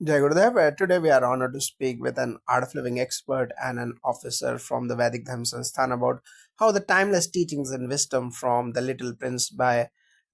Jai Gurudev, today we are honored to speak with an art of living expert and an officer from the Vedic Dharma Sansthan about how the timeless teachings and wisdom from The Little Prince by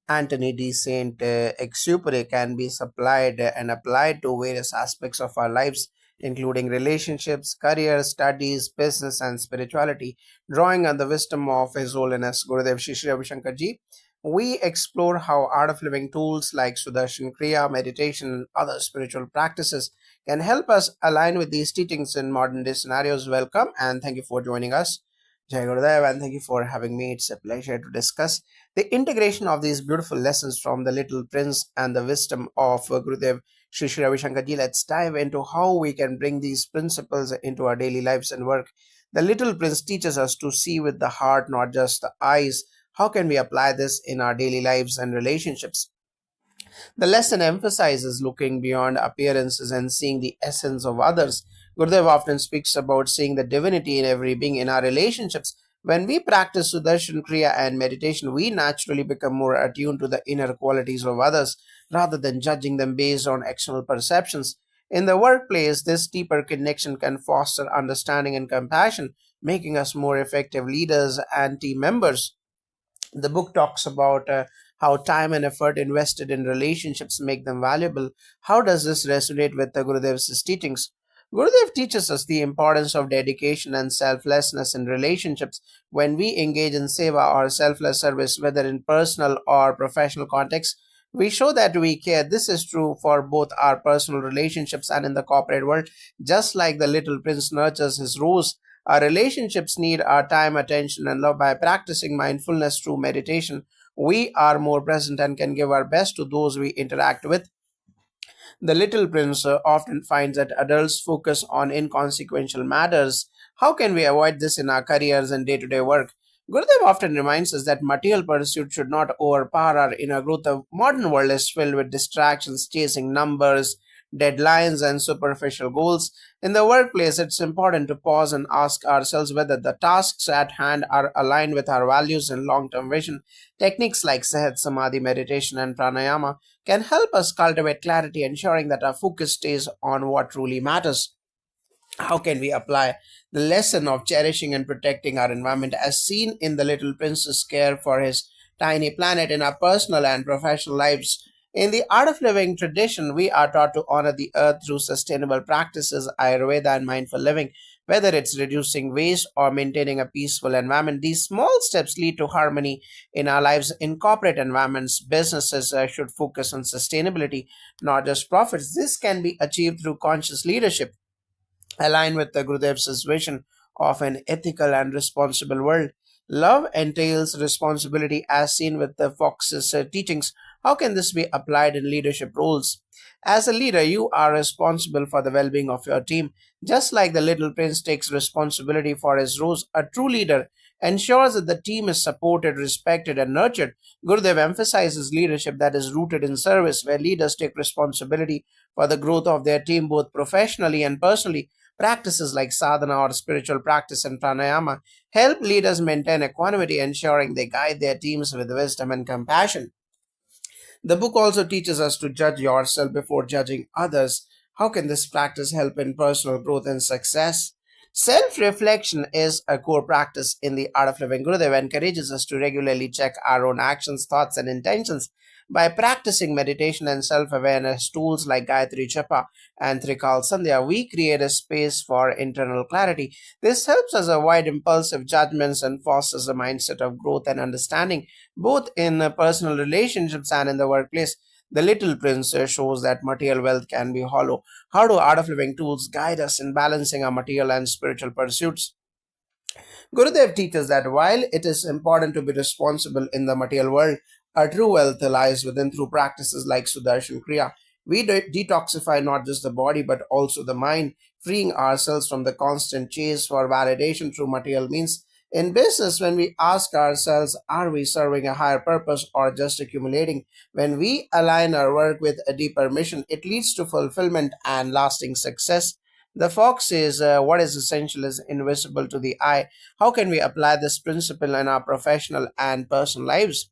Anthony de Saint-Exupéry can be supplied and applied to various aspects of our lives, including relationships, career, studies, business, and spirituality. Drawing on the wisdom of His Holiness Gurudev Shri Shri Ravi Shankar Ji, we explore how art of living tools like Sudarshan Kriya, meditation, and other spiritual practices can help us align with these teachings in modern day scenarios. Welcome and thank you for joining us. Jai Gurudev, and thank you for having me. It's a pleasure to discuss the integration of these beautiful lessons from the Little Prince and the wisdom of Gurudev Sri Sri Ravi Shankar Ji. Let's dive into how we can bring these principles into our daily lives and work. The Little Prince teaches us to see with the heart, not just the eyes. How can we apply this in our daily lives and relationships? The lesson emphasizes looking beyond appearances and seeing the essence of others. Gurudev often speaks about seeing the divinity in every being in our relationships. When we practice Sudarshan Kriya and meditation, we naturally become more attuned to the inner qualities of others rather than judging them based on external perceptions. In the workplace, this deeper connection can foster understanding and compassion, making us more effective leaders and team members. The book talks about how time and effort invested in relationships make them valuable. How does this resonate with the Gurudev's teachings? Gurudev teaches us the importance of dedication and selflessness in relationships. When we engage in seva or selfless service, whether in personal or professional contexts, we show that we care. This is true for both our personal relationships and in the corporate world. Just like the little prince nurtures his rose, our relationships need our time, attention, and love. By practicing mindfulness through meditation, we are more present and can give our best to those we interact with. The little prince often finds that adults focus on inconsequential matters. How can we avoid this in our careers and day to day work? Gurudev often reminds us that material pursuit should not overpower our inner growth. The modern world is filled with distractions, chasing numbers, deadlines, and superficial goals. In the workplace, it's important to pause and ask ourselves whether the tasks at hand are aligned with our values and long term vision. Techniques like Sahat Samadhi, meditation, and pranayama can help us cultivate clarity, ensuring that our focus stays on what truly matters. How can we apply the lesson of cherishing and protecting our environment as seen in the Little Prince's care for his tiny planet in our personal and professional lives? In the art of living tradition, we are taught to honor the earth through sustainable practices, Ayurveda, and mindful living. Whether it's reducing waste or maintaining a peaceful environment, these small steps lead to harmony in our lives. In corporate environments, businesses should focus on sustainability, not just profits. This can be achieved through conscious leadership align with the Gurudev's vision of an ethical and responsible world. Love entails responsibility as seen with the Fox's teachings. How can this be applied in leadership roles? As a leader, you are responsible for the well being of your team. Just like the little prince takes responsibility for his rose, a true leader ensures that the team is supported, respected, and nurtured. Gurudev emphasizes leadership that is rooted in service, where leaders take responsibility for the growth of their team both professionally and personally. Practices like sadhana or spiritual practice and pranayama help leaders maintain equanimity, ensuring they guide their teams with wisdom and compassion. The book also teaches us to judge yourself before judging others. How can this practice help in personal growth and success? Self reflection is a core practice in the art of living. Gurudev encourages us to regularly check our own actions, thoughts, and intentions. By practicing meditation and self awareness, tools like Gayatri Japa and Trikal Sandhya, we create a space for internal clarity. This helps us avoid impulsive judgments and fosters a mindset of growth and understanding both in personal relationships and in the workplace. The Little Prince shows that material wealth can be hollow. How do art of living tools guide us in balancing our material and spiritual pursuits? Gurudev teaches that while it is important to be responsible in the material world, our true wealth lies within through practices like Sudarshan Kriya. We detoxify not just the body but also the mind, freeing ourselves from the constant chase for validation through material means. In business, when we ask ourselves, are we serving a higher purpose or just accumulating? When we align our work with a deeper mission, it leads to fulfillment and lasting success. The fox says, what is essential is invisible to the eye. How can we apply this principle in our professional and personal lives?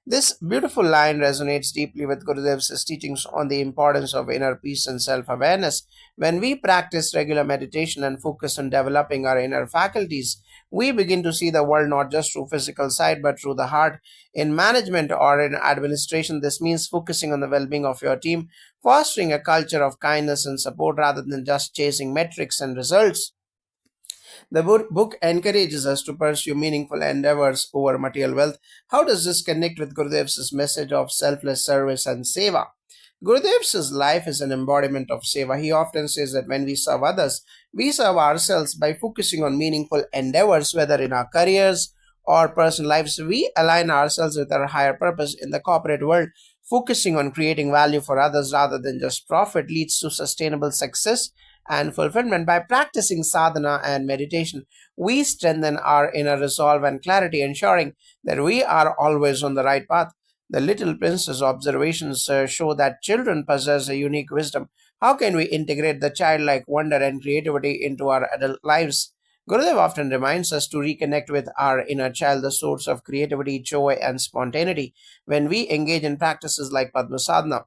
This beautiful line resonates deeply with Gurudev's teachings on the importance of inner peace and self awareness. When we practice regular meditation and focus on developing our inner faculties, we begin to see the world not just through physical sight but through the heart. In management or in administration, this means focusing on the well being of your team, fostering a culture of kindness and support rather than just chasing metrics and results. The book encourages us to pursue meaningful endeavors over material wealth. How does this connect with Gurudev's message of selfless service and seva? Gurudev's life is an embodiment of seva. He often says that when we serve others, we serve ourselves by focusing on meaningful endeavors, whether in our careers or personal lives. We align ourselves with our higher purpose in the corporate world. Focusing on creating value for others rather than just profit leads to sustainable success and fulfillment. By practicing sadhana and meditation, we strengthen our inner resolve and clarity, ensuring that we are always on the right path. The Little Prince's observations show that children possess a unique wisdom. How can we integrate the childlike wonder and creativity into our adult lives? Gurudev often reminds us to reconnect with our inner child, the source of creativity, joy, and spontaneity. When we engage in practices like Padma Sadhana,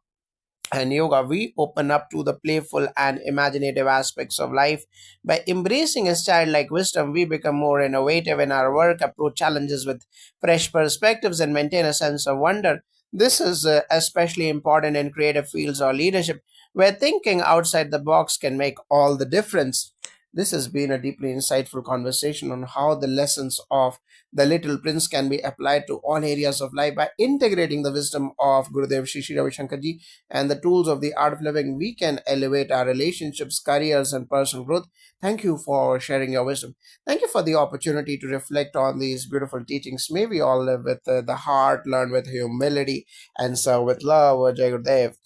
and yoga, we open up to the playful and imaginative aspects of life. By embracing his childlike wisdom, we become more innovative in our work, approach challenges with fresh perspectives, and maintain a sense of wonder. This is especially important in creative fields or leadership, where thinking outside the box can make all the difference. This has been a deeply insightful conversation on how the lessons of the Little Prince can be applied to all areas of life by integrating the wisdom of Gurudev Shri Shri Ravi Shankar Ji and the tools of the art of living. We can elevate our relationships, careers, and personal growth. Thank you for sharing your wisdom. Thank you for the opportunity to reflect on these beautiful teachings. May we all live with the heart, learn with humility, and serve with love. Jai Gurudev.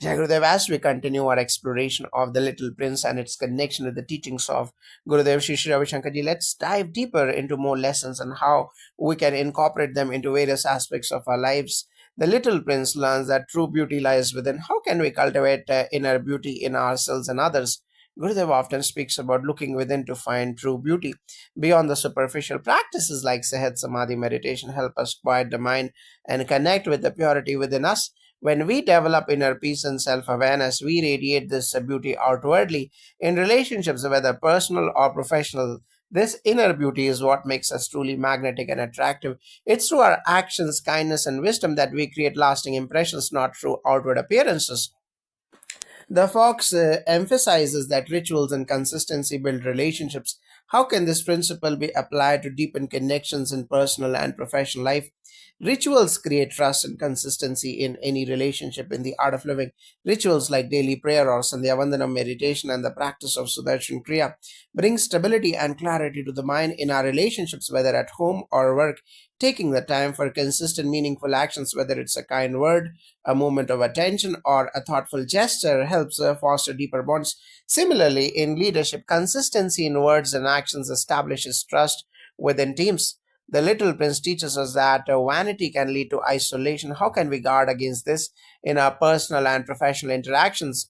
Jai Gurudev, as we continue our exploration of the Little Prince and its connection with the teachings of Gurudev Shri Shri Ravi Shankar Ji, let's dive deeper into more lessons and how we can incorporate them into various aspects of our lives. The Little Prince learns that true beauty lies within. How can we cultivate inner beauty in ourselves and others? Gurudev often speaks about looking within to find true beauty. Beyond the superficial, practices like Sehet Samadhi meditation help us quiet the mind and connect with the purity within us. When we develop inner peace and self awareness, we radiate this beauty outwardly in relationships, whether personal or professional. This inner beauty is what makes us truly magnetic and attractive. It's through our actions, kindness, and wisdom that we create lasting impressions, not through outward appearances. The Fox emphasizes that rituals and consistency build relationships. How can this principle be applied to deepen connections in personal and professional life? Rituals create trust and consistency in any relationship. In the art of living, rituals like daily prayer or Sandhya Vandanam meditation and the practice of Sudarshan Kriya bring stability and clarity to the mind in our relationships, whether at home or work. Taking the time for consistent, meaningful actions, whether it's a kind word, a moment of attention, or a thoughtful gesture, helps foster deeper bonds. Similarly, in leadership, consistency in words and actions establishes trust within teams. The Little Prince teaches us that vanity can lead to isolation. How can we guard against this in our personal and professional interactions?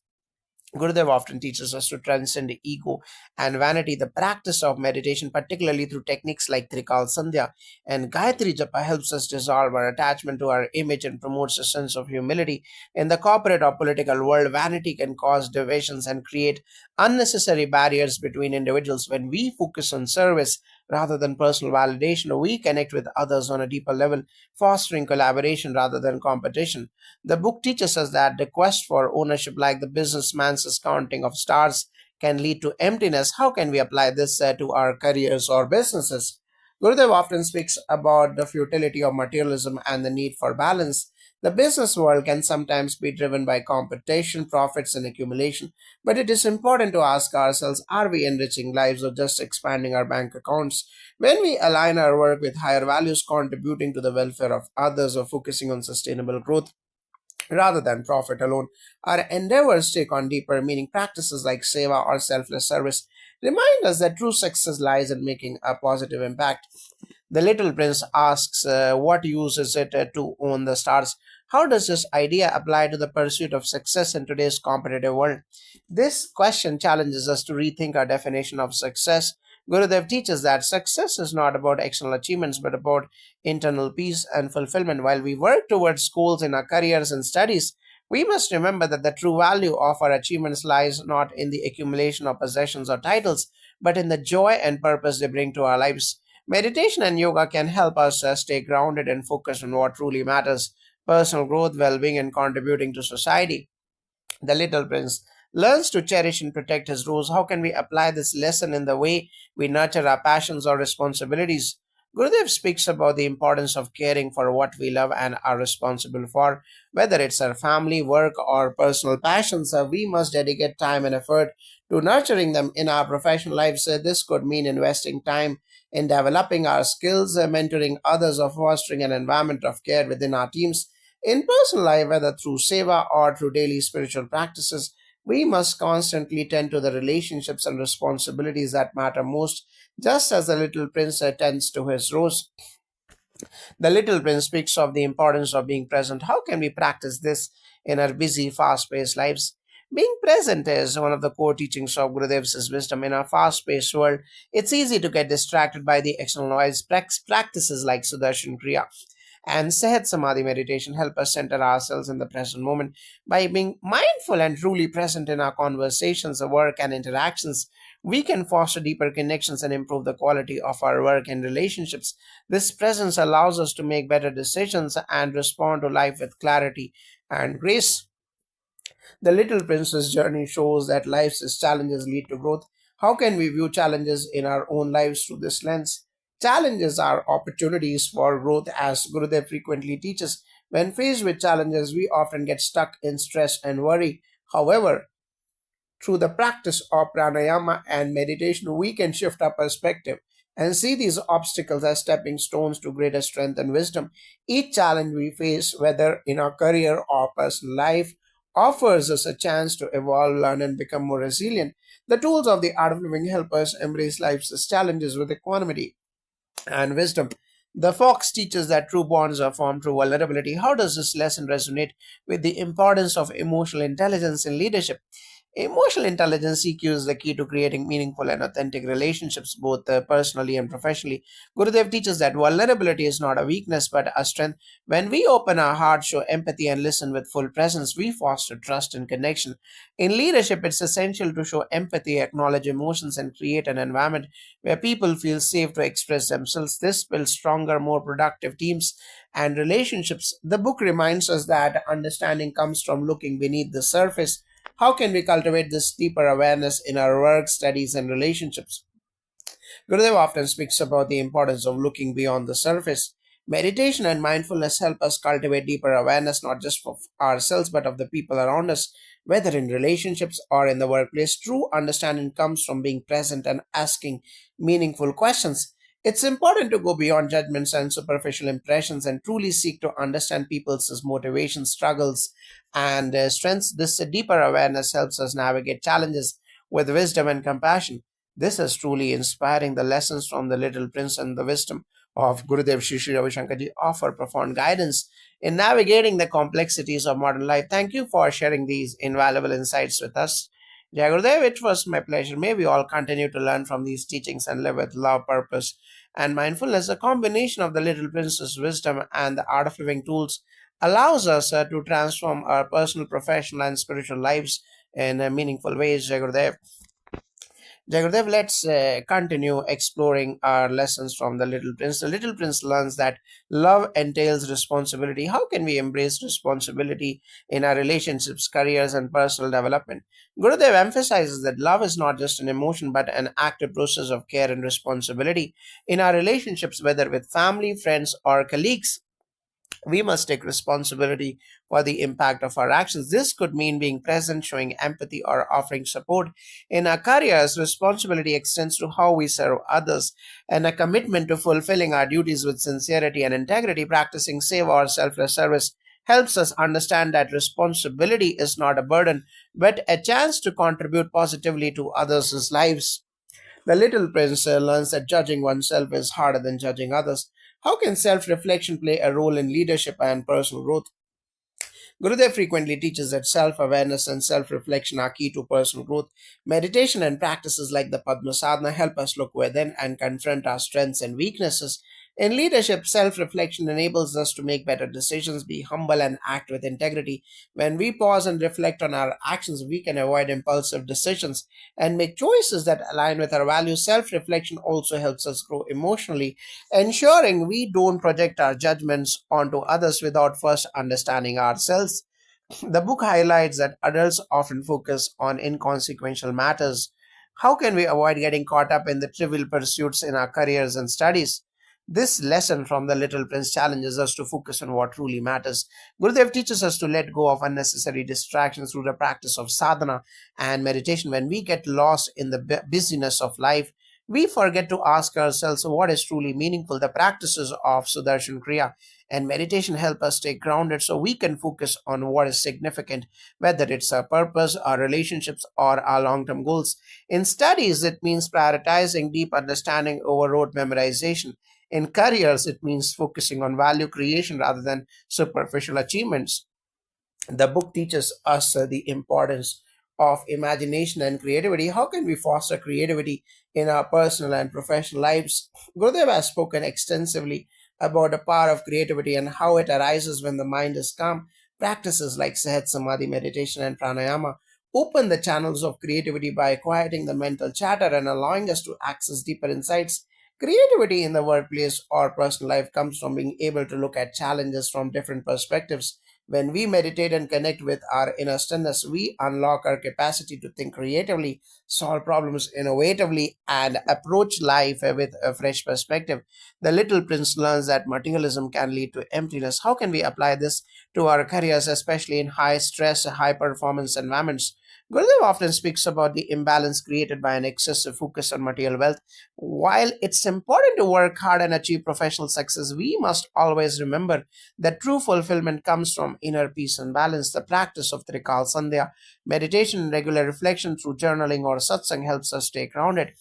Gurudev often teaches us to transcend ego and vanity. The practice of meditation, particularly through techniques like Trikal Sandhya and Gayatri Japa, helps us dissolve our attachment to our image and promotes a sense of humility. In the corporate or political world, vanity can cause divisions and create unnecessary barriers between individuals. When we focus on service rather than personal validation, we connect with others on a deeper level, fostering collaboration rather than competition. The book teaches us that the quest for ownership, like the businessman's counting of stars, can lead to emptiness. How can we apply this to our careers or businesses? Gurudev often speaks about the futility of materialism and the need for balance. The business world can sometimes be driven by competition, profits, and accumulation, but it is important to ask ourselves, are we enriching lives or just expanding our bank accounts? When we align our work with higher values, contributing to the welfare of others, or focusing on sustainable growth, rather than profit alone, our endeavors take on deeper meaning. Practices like seva or selfless service remind us that true success lies in making a positive impact. The Little Prince asks, what use is it to own the stars? How does this idea apply to the pursuit of success in today's competitive world? This question challenges us to rethink our definition of success. Gurudev teaches that success is not about external achievements but about internal peace and fulfillment. While we work towards goals in our careers and studies, we must remember that the true value of our achievements lies not in the accumulation of possessions or titles, but in the joy and purpose they bring to our lives. Meditation and yoga can help us stay grounded and focused on what truly matters: personal growth, well being, and contributing to society. The little prince learns to cherish and protect his rose. How can we apply this lesson in the way we nurture our passions or responsibilities? Gurudev speaks about the importance of caring for what we love and are responsible for. Whether it's our family, work, or personal passions, we must dedicate time and effort to nurturing them in our professional lives. This could mean investing time in developing our skills, mentoring others, or fostering an environment of care within our teams. In personal life, whether through seva or through daily spiritual practices, we must constantly tend to the relationships and responsibilities that matter most, just as the little prince tends to his rose. The little prince speaks of the importance of being present. How can we practice this in our busy, fast paced lives? Being present is one of the core teachings of Gurudev's wisdom. In our fast paced world, it's easy to get distracted by the external noise. Practices like Sudarshan Kriya and Sehat Samadhi meditation help us center ourselves in the present moment. By being mindful and truly present in our conversations, work, and interactions, we can foster deeper connections and improve the quality of our work and relationships. This presence allows us to make better decisions and respond to life with clarity and grace. The Little Prince's journey shows that life's challenges lead to growth. How can we view challenges in our own lives through this lens? Challenges are opportunities for growth, as Gurudev frequently teaches. When faced with challenges, we often get stuck in stress and worry. However, through the practice of pranayama and meditation, we can shift our perspective and see these obstacles as stepping stones to greater strength and wisdom. Each challenge we face, whether in our career or personal life, offers us a chance to evolve, learn, and become more resilient. The tools of the art of living help us embrace life's challenges with equanimity and wisdom. The fox teaches that true bonds are formed through vulnerability. How does this lesson resonate with the importance of emotional intelligence in leadership? Emotional intelligence EQ is the key to creating meaningful and authentic relationships, both personally and professionally. Gurudev teaches that vulnerability is not a weakness but a strength. When we open our hearts, show empathy, and listen with full presence, we foster trust and connection. In leadership, it's essential to show empathy, acknowledge emotions, and create an environment where people feel safe to express themselves. This builds stronger, more productive teams and relationships. The book reminds us that understanding comes from looking beneath the surface. How can we cultivate this deeper awareness in our work, studies, and relationships? Gurudev often speaks about the importance of looking beyond the surface. Meditation and mindfulness help us cultivate deeper awareness not just of ourselves but of the people around us, whether in relationships or in the workplace. True understanding comes from being present and asking meaningful questions. It's important to go beyond judgments and superficial impressions and truly seek to understand people's motivations, struggles, and strengths. This deeper awareness helps us navigate challenges with wisdom and compassion. This is truly inspiring. The lessons from the Little Prince and the wisdom of Gurudev Shri Shri Ravi Shankarji offer profound guidance in navigating the complexities of modern life. Thank you for sharing these invaluable insights with us. Jai Gurudev, it was my pleasure. May we all continue to learn from these teachings and live with love, purpose, and mindfulness. A combination of the Little Prince's wisdom and the art of living tools allows us to transform our personal, professional, and spiritual lives in meaningful ways. Jai Gurudev. Jagadev, let's continue exploring our lessons from the Little Prince. The Little Prince learns that love entails responsibility. How can we embrace responsibility in our relationships, careers, and personal development? Gurudev emphasizes that love is not just an emotion but an active process of care and responsibility. In our relationships, whether with family, friends, or colleagues, we must take responsibility for the impact of our actions. This could mean being present, showing empathy, or offering support. In our careers, responsibility extends to how we serve others and a commitment to fulfilling our duties with sincerity and integrity. Practicing seva or selfless service helps us understand that responsibility is not a burden but a chance to contribute positively to others' lives. The little prince learns that judging oneself is harder than judging others. How can self reflection play a role in leadership and personal growth? Gurudev frequently teaches that self awareness and self reflection are key to personal growth. Meditation and practices like the Padma Sadhana help us look within and confront our strengths and weaknesses. In leadership, self reflection enables us to make better decisions, be humble, and act with integrity. When we pause and reflect on our actions, we can avoid impulsive decisions and make choices that align with our values. Self reflection also helps us grow emotionally, ensuring we don't project our judgments onto others without first understanding ourselves. The book highlights that adults often focus on inconsequential matters. How can we avoid getting caught up in the trivial pursuits in our careers and studies? This lesson from the Little Prince challenges us to focus on what truly matters. Gurudev teaches us to let go of unnecessary distractions through the practice of sadhana and meditation. When we get lost in the busyness of life, we forget to ask ourselves what is truly meaningful. The practices of Sudarshan Kriya and meditation help us stay grounded so we can focus on what is significant, whether it's our purpose, our relationships, or our long term goals. In studies, it means prioritizing deep understanding over rote memorization. In careers, it means focusing on value creation rather than superficial achievements. The book teaches us the importance of imagination and creativity. How can we foster creativity in our personal and professional lives? Gurudev has spoken extensively about the power of creativity and how it arises when the mind is calm. Practices like Sahat Samadhi, meditation, and pranayama open the channels of creativity by quieting the mental chatter and allowing us to access deeper insights. Creativity in the workplace or personal life comes from being able to look at challenges from different perspectives. When we meditate and connect with our inner stillness, we unlock our capacity to think creatively, solve problems innovatively, and approach life with a fresh perspective. The little prince learns that materialism can lead to emptiness. How can we apply this to our careers, especially in high stress, high performance environments? Gurudev often speaks about the imbalance created by an excessive focus on material wealth. While it's important to work hard and achieve professional success, we must always remember that true fulfillment comes from inner peace and balance. The practice of Trikal Sandhya, meditation, and regular reflection through journaling or satsang helps us stay grounded.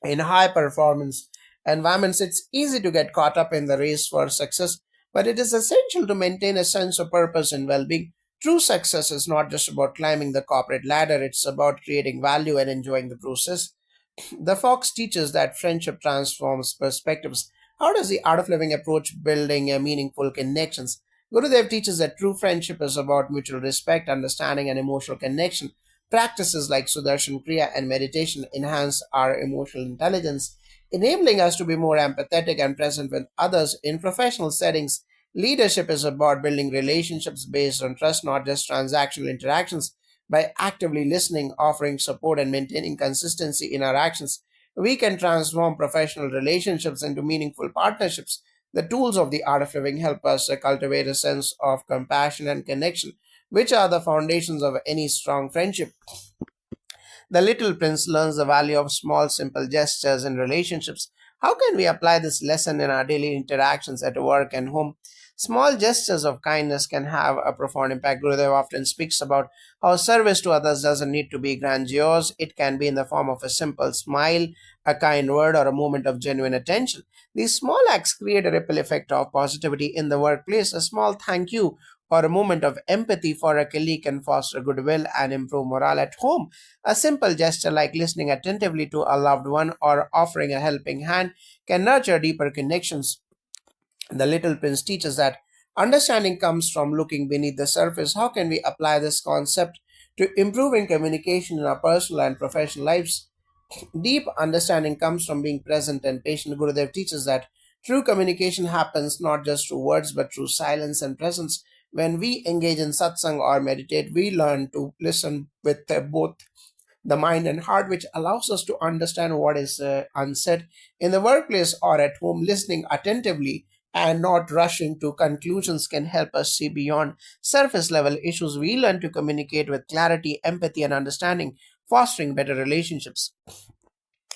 In high performance environments, it's easy to get caught up in the race for success, but it is essential to maintain a sense of purpose and well being. True success is not just about climbing the corporate ladder, it's about creating value and enjoying the process. The Fox teaches that friendship transforms perspectives. How does the art of living approach building a meaningful connections? Gurudev teaches that true friendship is about mutual respect, understanding, and emotional connection. Practices like Sudarshan Kriya and meditation enhance our emotional intelligence, enabling us to be more empathetic and present with others in professional settings. Leadership is about building relationships based on trust, not just transactional interactions. By actively listening, offering support, and maintaining consistency in our actions, we can transform professional relationships into meaningful partnerships. The tools of the art of living help us cultivate a sense of compassion and connection, which are the foundations of any strong friendship. The little prince learns the value of small, simple gestures in relationships. How can we apply this lesson in our daily interactions at work and home? Small gestures of kindness can have a profound impact. Gurudev often speaks about how service to others doesn't need to be grandiose. It can be in the form of a simple smile, a kind word, or a moment of genuine attention. These small acts create a ripple effect of positivity in the workplace. A small thank you or a moment of empathy for a colleague can foster goodwill and improve morale at home. A simple gesture like listening attentively to a loved one or offering a helping hand can nurture deeper connections. The Little Prince teaches that understanding comes from looking beneath the surface. How can we apply this concept to improving communication in our personal and professional lives? Deep understanding comes from being present and patient. Gurudev teaches that true communication happens not just through words but through silence and presence. When we engage in satsang or meditate, we learn to listen with both the mind and heart, which allows us to understand what is unsaid. In the workplace or at home, listening attentively and not rushing to conclusions can help us see beyond surface level issues. We learn to communicate with clarity, empathy, and understanding, fostering better relationships.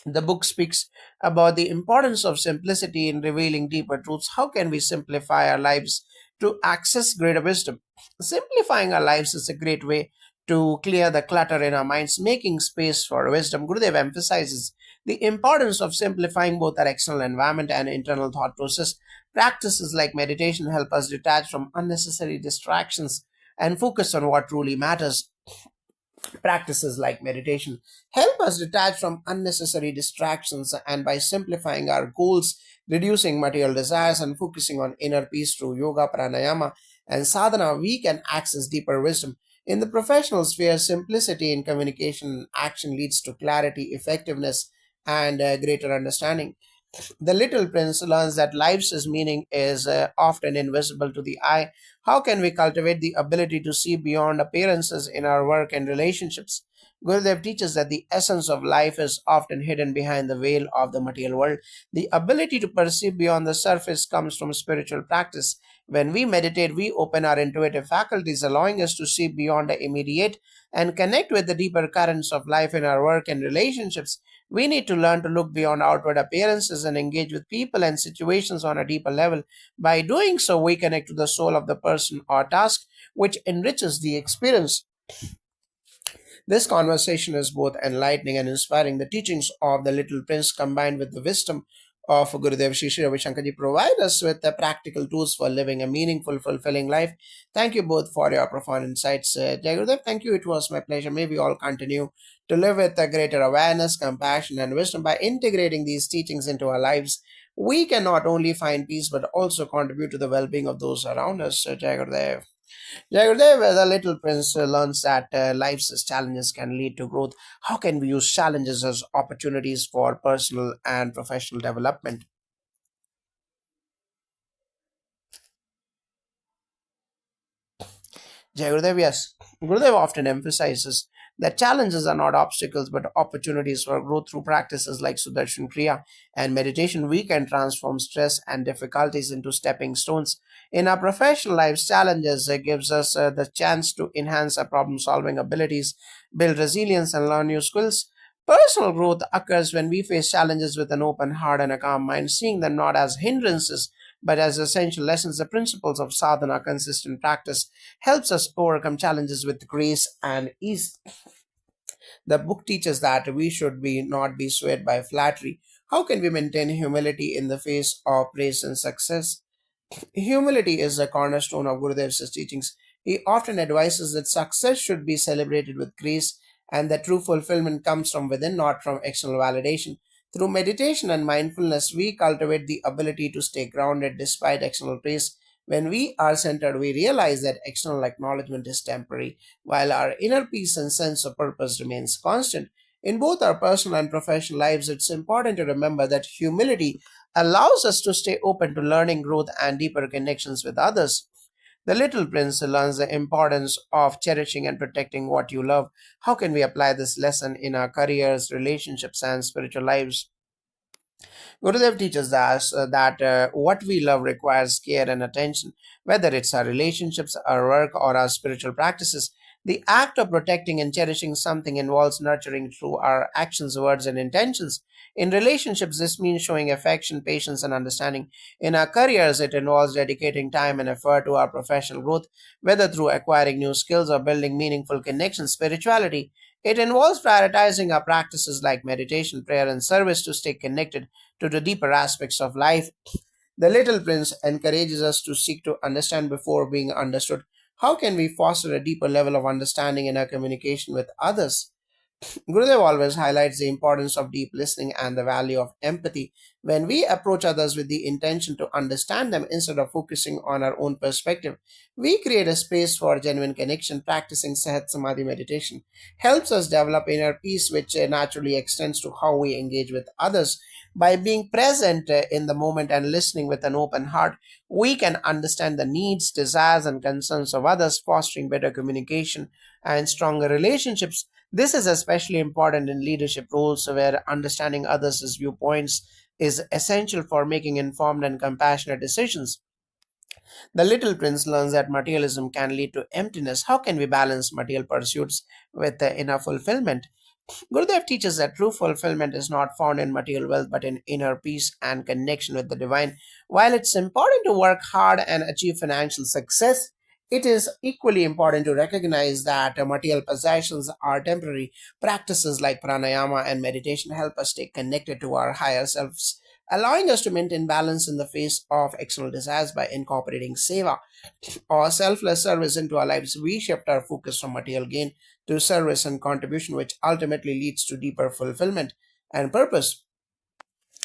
The book speaks about the importance of simplicity in revealing deeper truths. How can we simplify our lives to access greater wisdom? Simplifying our lives is a great way to clear the clutter in our minds, making space for wisdom. Gurudev emphasizes the importance of simplifying both our external environment and internal thought process. Practices like meditation help us detach from unnecessary distractions and focus on what truly matters. Practices like meditation help us detach from unnecessary distractions, and by simplifying our goals, reducing material desires, and focusing on inner peace through yoga, pranayama, and sadhana, we can access deeper wisdom. In the professional sphere, simplicity in communication and action leads to clarity, effectiveness, and greater understanding. The little prince learns that life's meaning is often invisible to the eye. How can we cultivate the ability to see beyond appearances in our work and relationships? Gurudev teaches that the essence of life is often hidden behind the veil of the material world. The ability to perceive beyond the surface comes from spiritual practice. When we meditate, we open our intuitive faculties, allowing us to see beyond the immediate and connect with the deeper currents of life in our work and relationships. We need to learn to look beyond outward appearances and engage with people and situations on a deeper level. By doing so, we connect to the soul of the person or task, which enriches the experience. This conversation is both enlightening and inspiring. The teachings of the Little Prince combined with the wisdom of Gurudev Shri Shri Ravi Shankarji provide us with the practical tools for living a meaningful, fulfilling life. Thank you both for your profound insights. Jai Gurudev, thank you. It was my pleasure. May we all continue to live with a greater awareness, compassion, and wisdom by integrating these teachings into our lives. We can not only find peace but also contribute to the well being of those around us. Jai Gurudev. Jagdev, the little prince learns that life's challenges can lead to growth. How can we use challenges as opportunities for personal and professional development? Jai Gurudev, yes. Gurudev often emphasizes that challenges are not obstacles but opportunities for growth. Through practices like Sudarshan Kriya and meditation. We can transform stress and difficulties into stepping stones. In our professional lives, challenges gives us the chance to enhance our problem solving abilities, build resilience, and learn new skills. Personal growth occurs when we face challenges with an open heart and a calm mind, seeing them not as hindrances but as essential lessons. The principles of sadhana, consistent practice, helps us overcome challenges with grace and ease. The book teaches that we should be not be swayed by flattery. How can we maintain humility in the face of praise and success? Humility is the cornerstone of Gurudev's teachings. He often advises that success should be celebrated with grace and that true fulfillment comes from within, not from external validation. Through meditation and mindfulness, we cultivate the ability to stay grounded despite external praise. When we are centered, we realize that external acknowledgement is temporary, while our inner peace and sense of purpose remains constant. In both our personal and professional lives, it's important to remember that humility allows us to stay open to learning, growth, and deeper connections with others. The little prince learns the importance of cherishing and protecting what you love. How can we apply this lesson in our careers, relationships, and spiritual lives? Gurudev teaches us that what we love requires care and attention, whether it's our relationships, our work, or our spiritual practices. The act of protecting and cherishing something involves nurturing through our actions, words, and intentions. In relationships, this means showing affection, patience, and understanding. In our careers, it involves dedicating time and effort to our professional growth, whether through acquiring new skills or building meaningful connections. Spirituality, it involves prioritizing our practices like meditation, prayer, and service to stay connected to the deeper aspects of life. The Little Prince encourages us to seek to understand before being understood. How can we foster a deeper level of understanding in our communication with others? Gurudev always highlights the importance of deep listening and the value of empathy. When we approach others with the intention to understand them instead of focusing on our own perspective, we create a space for genuine connection. Practicing Sahat Samadhi meditation helps us develop inner peace, which naturally extends to how we engage with others. By being present in the moment and listening with an open heart, we can understand the needs, desires, and concerns of others, fostering better communication and stronger relationships. This is especially important in leadership roles where understanding others' viewpoints is essential for making informed and compassionate decisions. The little prince learns that materialism can lead to emptiness. How can we balance material pursuits with the inner fulfillment? Gurudev teaches that true fulfillment is not found in material wealth but in inner peace and connection with the divine. While it's important to work hard and achieve financial success, it is equally important to recognize that material possessions are temporary. Practices like pranayama and meditation help us stay connected to our higher selves. allowing us to maintain balance in the face of external desires. By incorporating seva or selfless service into our lives. We shift our focus from material gain to service and contribution, which ultimately leads to deeper fulfillment and purpose.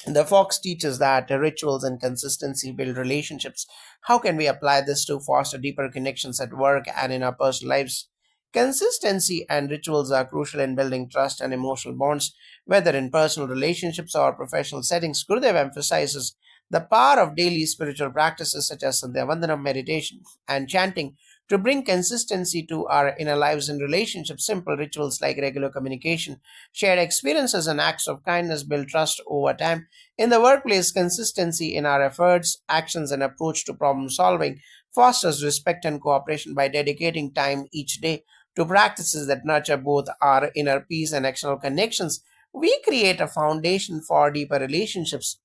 The Fox teaches that rituals and consistency build relationships. How can we apply this to foster deeper connections at work and in our personal lives? Consistency and rituals are crucial in building trust and emotional bonds, whether in personal relationships or professional settings. Gurudev emphasizes the power of daily spiritual practices such as Sandhya Vandanam, meditation, and chanting to bring consistency to our inner lives and relationships. Simple rituals like regular communication, shared experiences, and acts of kindness build trust over time. In the workplace, consistency in our efforts, actions, and approach to problem solving fosters respect and cooperation. By dedicating time each day to practices that nurture both our inner peace and external connections, we create a foundation for deeper relationships.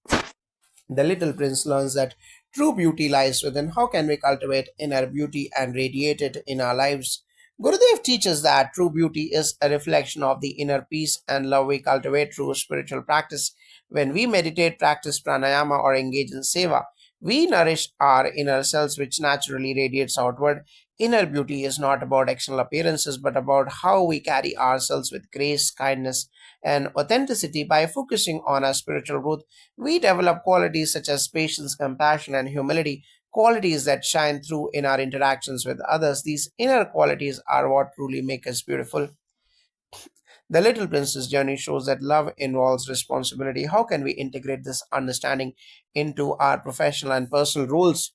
The little prince learns that true beauty lies within. How can we cultivate inner beauty and radiate it in our lives? Gurudev teaches that true beauty is a reflection of the inner peace and love we cultivate through spiritual practice. When we meditate, practice pranayama, or engage in seva, we nourish our inner selves, which naturally radiates outward. Inner beauty is not about external appearances, but about how we carry ourselves with grace, kindness, and authenticity. By focusing on our spiritual growth, we develop qualities such as patience, compassion, and humility, qualities that shine through in our interactions with others. These inner qualities are what truly make us beautiful. The Little Prince's journey shows that love involves responsibility. How can we integrate this understanding into our professional and personal roles?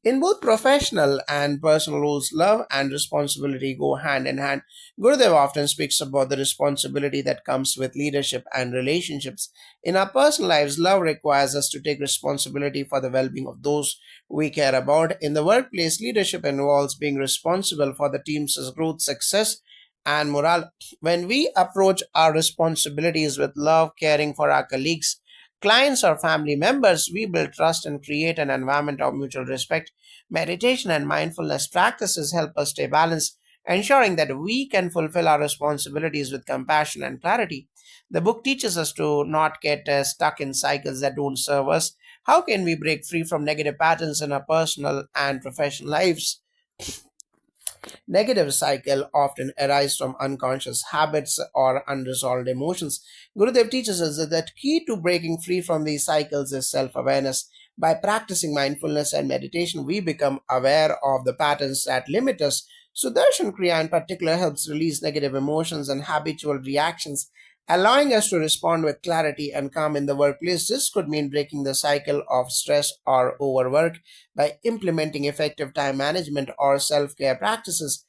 In both professional and personal roles, love and responsibility go hand in hand. Gurudev often speaks about the responsibility that comes with leadership and relationships. In our personal lives, love requires us to take responsibility for the well being of those we care about. In the workplace, leadership involves being responsible for the team's growth, success, and morale. When we approach our responsibilities with love, caring for our colleagues, clients, or family members, we build trust and create an environment of mutual respect. Meditation and mindfulness practices help us stay balanced, ensuring that we can fulfill our responsibilities with compassion and clarity. The book teaches us to not get stuck in cycles that don't serve us. How can we break free from negative patterns in our personal and professional lives? Negative cycle often arise from unconscious habits or unresolved emotions. Gurudev teaches us that the key to breaking free from these cycles is self-awareness. By practicing mindfulness and meditation, we become aware of the patterns that limit us. Sudarshan Kriya in particular helps release negative emotions and habitual reactions, allowing us to respond with clarity and calm in the workplace. This could mean breaking the cycle of stress or overwork by implementing effective time management or self care practices.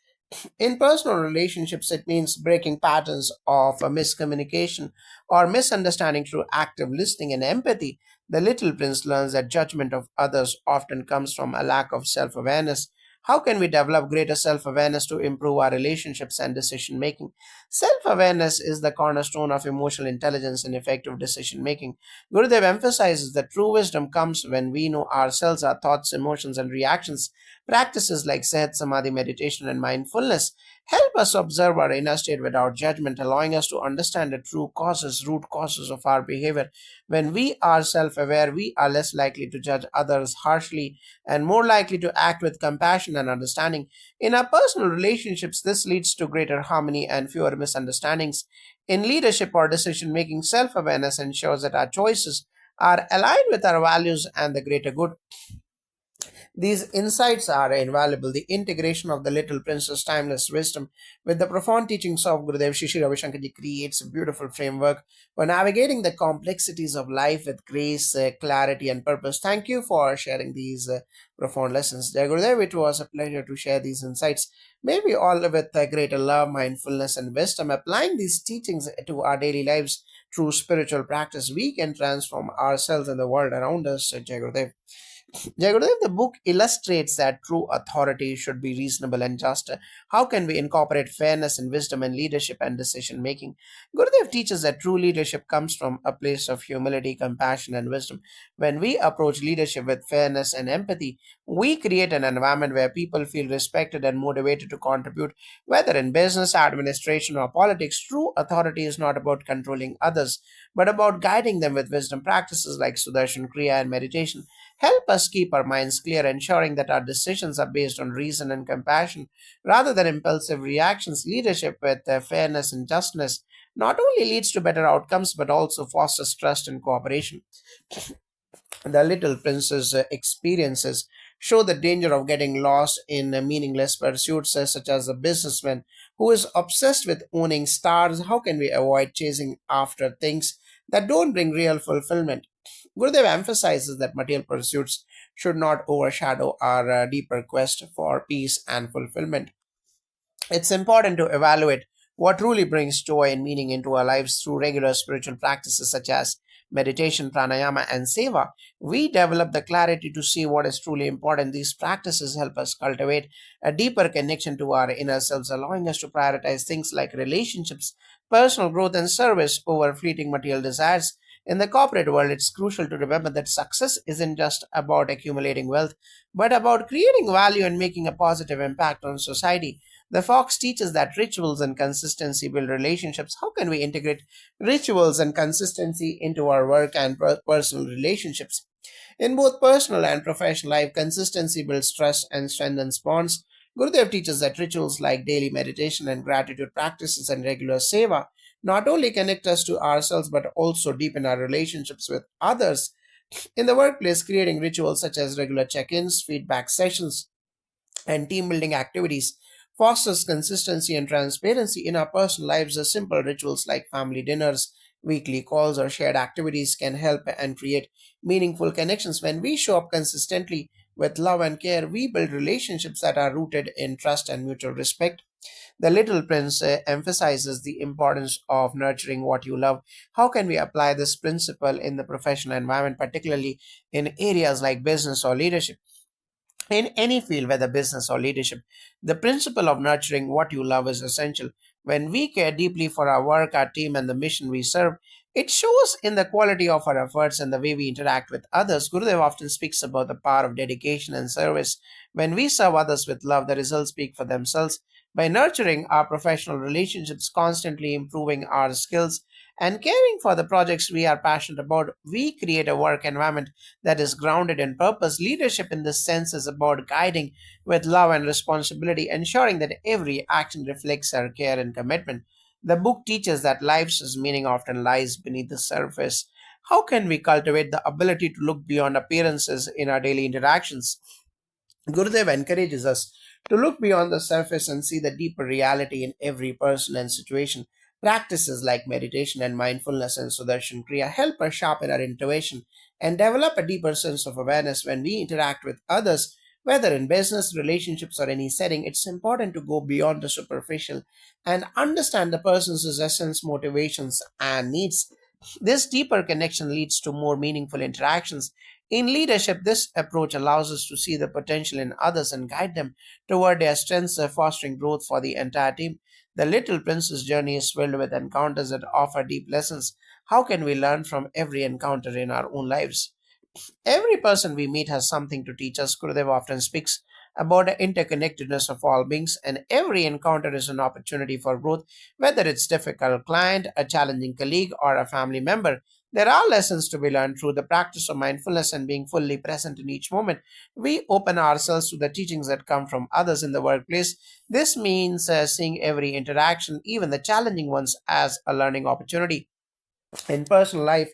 In personal relationships, it means breaking patterns of miscommunication or misunderstanding through active listening and empathy. The little prince learns that judgment of others often comes from a lack of self awareness. How can we develop greater self awareness to improve our relationships and decision making? Self awareness is the cornerstone of emotional intelligence and effective decision making. Gurudev emphasizes that true wisdom comes when we know ourselves, our thoughts, emotions, and reactions. Practices like Sehat Samadhi, meditation, and mindfulness help us observe our inner state without judgment, allowing us to understand the true causes, root causes of our behavior. When we are self aware, we are less likely to judge others harshly and more likely to act with compassion and understanding. In our personal relationships, this leads to greater harmony and fewer misunderstandings. In leadership or decision making, self awareness ensures that our choices are aligned with our values and the greater good. These insights are invaluable. The integration of the Little Prince's timeless wisdom with the profound teachings of Gurudev Shishi Ravi Shankarji creates a beautiful framework for navigating the complexities of life with grace, clarity, and purpose. Thank you for sharing these profound lessons. Dear Gurudev, it was a pleasure to share these insights. May we all live with greater love, mindfulness, and wisdom. Applying these teachings to our daily lives through spiritual practice, we can transform ourselves and the world around us. Jai Gurudev. Jagodev, the book illustrates that true authority should be reasonable and just. How can we incorporate fairness and wisdom in leadership and decision making? Gurudev teaches that true leadership comes from a place of humility, compassion, and wisdom. When we approach leadership with fairness and empathy, we create an environment where people feel respected and motivated to contribute. Whether in business, administration, or politics, true authority is not about controlling others others, but about guiding them with wisdom. Practices like Sudarshan Kriya and meditation help us keep our minds clear, ensuring that our decisions are based on reason and compassion rather than impulsive reactions. Leadership with fairness and justness not only leads to better outcomes but also fosters trust and cooperation. The Little Prince's experiences show the danger of getting lost in meaningless pursuits, such as a businessman who is obsessed with owning stars. How can we avoid chasing after things that don't bring real fulfillment? Gurudev emphasizes that material pursuits should not overshadow our deeper quest for peace and fulfillment. It's important to evaluate what truly brings joy and meaning into our lives through regular spiritual practices such as meditation, pranayama, and seva. We develop the clarity to see what is truly important. These practices help us cultivate a deeper connection to our inner selves, allowing us to prioritize things like relationships, personal growth, and service over fleeting material desires. In the corporate world, it's crucial to remember that success isn't just about accumulating wealth, but about creating value and making a positive impact on society. The Fox teaches that rituals and consistency build relationships. How can we integrate rituals and consistency into our work and personal relationships? In both personal and professional life, consistency builds trust and strengthens bonds. Gurudev teaches that rituals like daily meditation and gratitude practices and regular seva not only connect us to ourselves but also deepen our relationships with others. In the workplace, creating rituals such as regular check ins, feedback sessions, and team building activities fosters consistency and transparency in our personal lives. The simple rituals like family dinners, weekly calls, or shared activities can help and create meaningful connections. When we show up consistently with love and care, we build relationships that are rooted in trust and mutual respect. The Little Prince emphasizes the importance of nurturing what you love. How can we apply this principle in the professional environment, particularly in areas like business or leadership? In any field, whether business or leadership, the principle of nurturing what you love is essential. When we care deeply for our work, our team, and the mission we serve, it shows in the quality of our efforts and the way we interact with others. Gurudev often speaks about the power of dedication and service. When we serve others with love, the results speak for themselves. By nurturing our professional relationships, constantly improving our skills, and caring for the projects we are passionate about, we create a work environment that is grounded in purpose. Leadership, in this sense, is about guiding with love and responsibility, ensuring that every action reflects our care and commitment. The book teaches that life's meaning often lies beneath the surface. How can we cultivate the ability to look beyond appearances in our daily interactions? Gurudev encourages us to look beyond the surface and see the deeper reality in every person and situation. Practices like meditation and mindfulness and Sudarshan Kriya help us sharpen our intuition and develop a deeper sense of awareness when we interact with others, whether in business, relationships, or any setting. It's important to go beyond the superficial and understand the person's essence, motivations, and needs. This deeper connection leads to more meaningful interactions. In leadership, this approach allows us to see the potential in others and guide them toward their strengths, fostering growth for the entire team. The Little Prince's journey is filled with encounters that offer deep lessons. How can we learn from every encounter in our own lives? Every person we meet has something to teach us. Gurudev often speaks about the interconnectedness of all beings, and every encounter is an opportunity for growth, whether it's difficult client, a challenging colleague, or a family member. There are lessons to be learned through the practice of mindfulness and being fully present in each moment. We open ourselves to the teachings that come from others in the workplace. This means seeing every interaction, even the challenging ones, as a learning opportunity. In personal life,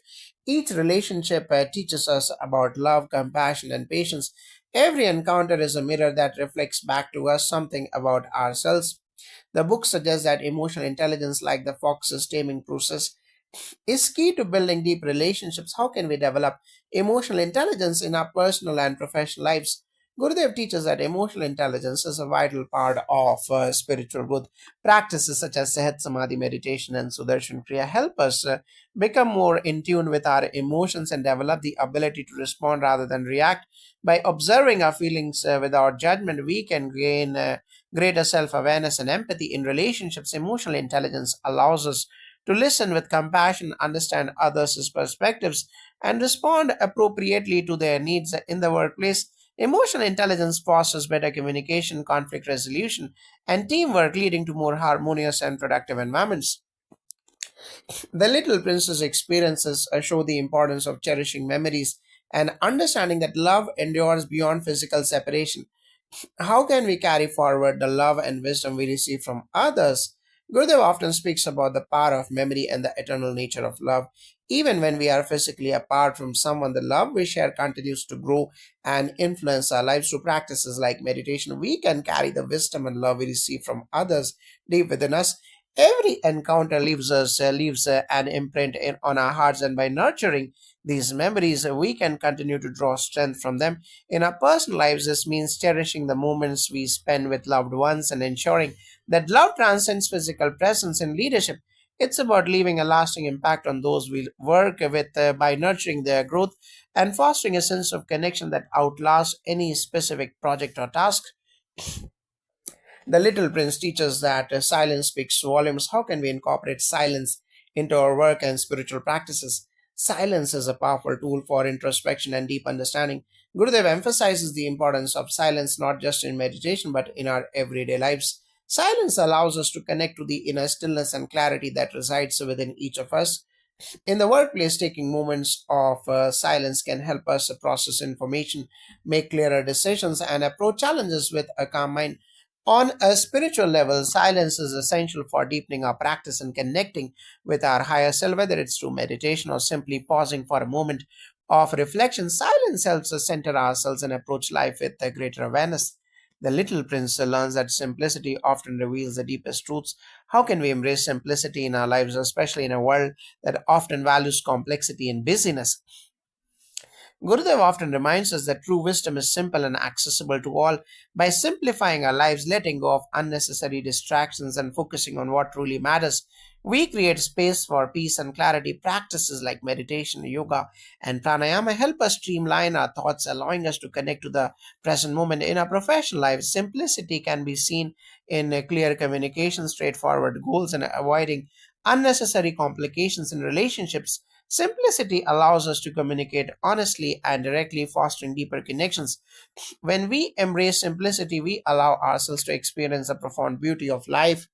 each relationship teaches us about love, compassion, and patience. Every encounter is a mirror that reflects back to us something about ourselves. The book suggests that emotional intelligence, like the fox's taming process, is key to building deep relationships. How can we develop emotional intelligence in our personal and professional lives? Gurudev teaches that emotional intelligence is a vital part of spiritual growth. Practices such as Sehat Samadhi meditation and Sudarshan Kriya help us become more in tune with our emotions and develop the ability to respond rather than react. By observing our feelings without judgment, we can gain greater self awareness and empathy in relationships. Emotional intelligence allows us to listen with compassion, understand others' perspectives, and respond appropriately to their needs in the workplace. Emotional intelligence fosters better communication, conflict resolution, and teamwork, leading to more harmonious and productive environments. The Little Prince's experiences show the importance of cherishing memories and understanding that love endures beyond physical separation. How can we carry forward the love and wisdom we receive from others? Gurudev often speaks about the power of memory and the eternal nature of love. Even when we are physically apart from someone, the love we share continues to grow and influence our lives through practices like meditation. We can carry the wisdom and love we receive from others deep within us. Every encounter leaves an imprint on our hearts, and by nurturing these memories, we can continue to draw strength from them in our personal lives. This means cherishing the moments we spend with loved ones and ensuring that love transcends physical presence in leadership. It's about leaving a lasting impact on those we work with by nurturing their growth and fostering a sense of connection that outlasts any specific project or task. The Little Prince teaches that silence speaks volumes. How can we incorporate silence into our work and spiritual practices? Silence is a powerful tool for introspection and deep understanding. Gurudev emphasizes the importance of silence not just in meditation but in our everyday lives. Silence allows us to connect to the inner stillness and clarity that resides within each of us. In the workplace, taking moments of silence can help us process information, make clearer decisions, and approach challenges with a calm mind. On a spiritual level, silence is essential for deepening our practice and connecting with our higher self, whether it's through meditation or simply pausing for a moment of reflection. Silence helps us center ourselves and approach life with a greater awareness. The Little Prince learns that simplicity often reveals the deepest truths. How can we embrace simplicity in our lives, especially in a world that often values complexity and busyness? Gurudev often reminds us that true wisdom is simple and accessible to all. By simplifying our lives, letting go of unnecessary distractions, and focusing on what truly matters, we create space for peace and clarity. Practices like meditation, yoga, and pranayama help us streamline our thoughts, allowing us to connect to the present moment. In our professional lives, simplicity can be seen in clear communication, straightforward goals, and avoiding unnecessary complications in relationships. Simplicity allows us to communicate honestly and directly, fostering deeper connections. When we embrace simplicity, we allow ourselves to experience the profound beauty of life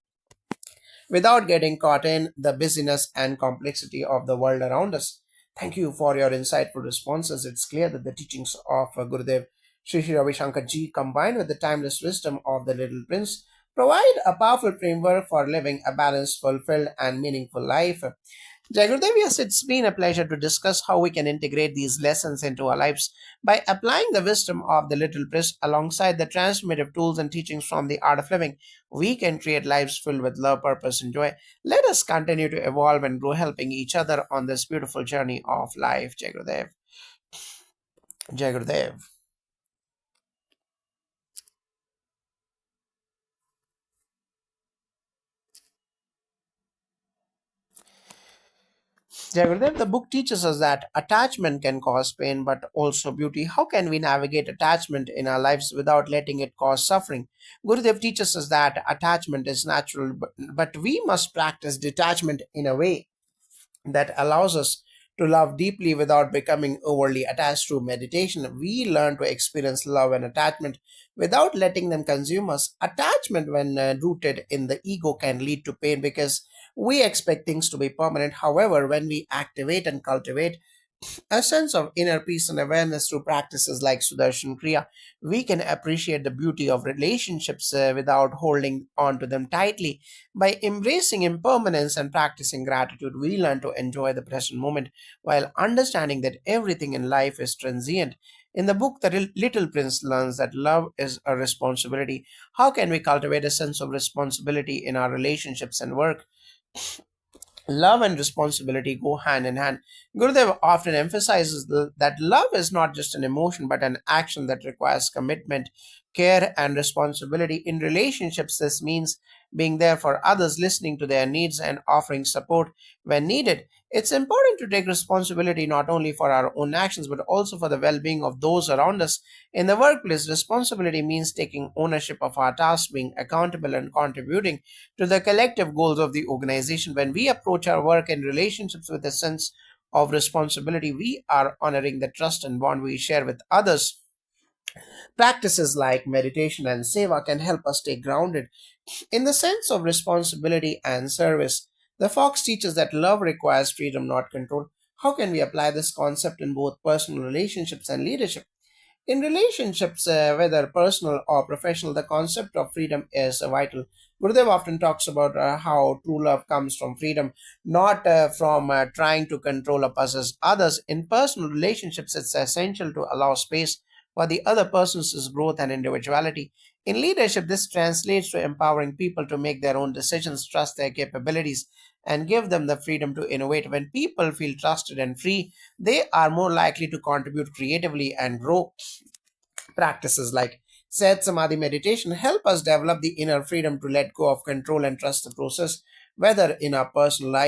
without getting caught in the busyness and complexity of the world around us. Thank you for your insightful responses. It's clear that the teachings of Gurudev Sri Sri Ravi Shankar Ji, combined with the timeless wisdom of the Little Prince, provide a powerful framework for living a balanced, fulfilled, and meaningful life. Jagradev, yes, it's been a pleasure to discuss how we can integrate these lessons into our lives by applying the wisdom of the Little Prince alongside the transformative tools and teachings from the art of living. We can create lives filled with love, purpose, and joy. Let us continue to evolve and grow, helping each other on this beautiful journey of life. Jagradev. Jagradev. Jagradev, the book teaches us that attachment can cause pain but also beauty. How can we navigate attachment in our lives without letting it cause suffering? Gurudev teaches us that attachment is natural, but we must practice detachment in a way that allows us to love deeply without becoming overly attached. Through meditation, we learn to experience love and attachment without letting them consume us. Attachment, when rooted in the ego, can lead to pain because we expect things to be permanent. However, when we activate and cultivate a sense of inner peace and awareness through practices like Sudarshan Kriya, we can appreciate the beauty of relationships without holding on to them tightly. By embracing impermanence and practicing gratitude, we learn to enjoy the present moment while understanding that everything in life is transient. In the book, The Little Prince learns that love is a responsibility. How can we cultivate a sense of responsibility in our relationships and work? Love and responsibility go hand in hand. Gurudev often emphasizes that love is not just an emotion but an action that requires commitment, care, and responsibility. In relationships, this means being there for others, listening to their needs, and offering support when needed. It's important to take responsibility not only for our own actions but also for the well being of those around us. In the workplace, responsibility means taking ownership of our tasks, being accountable, and contributing to the collective goals of the organization. When we approach our work and relationships with a sense of responsibility, we are honoring the trust and bond we share with others. Practices like meditation and seva can help us stay grounded in the sense of responsibility and service. The fox teaches that love requires freedom, not control. How can we apply this concept in both personal relationships and leadership? In relationships, whether personal or professional, the concept of freedom is vital. Gurudev often talks about how true love comes from freedom, not from trying to control or possess others. In personal relationships, it's essential to allow space for the other person's growth and individuality. In leadership, this translates to empowering people to make their own decisions, trust their capabilities, and give them the freedom to innovate. When people feel trusted and free, they are more likely to contribute creatively and grow. Practices like Sat Samadhi meditation help us develop the inner freedom to let go of control and trust the process, whether in our personal life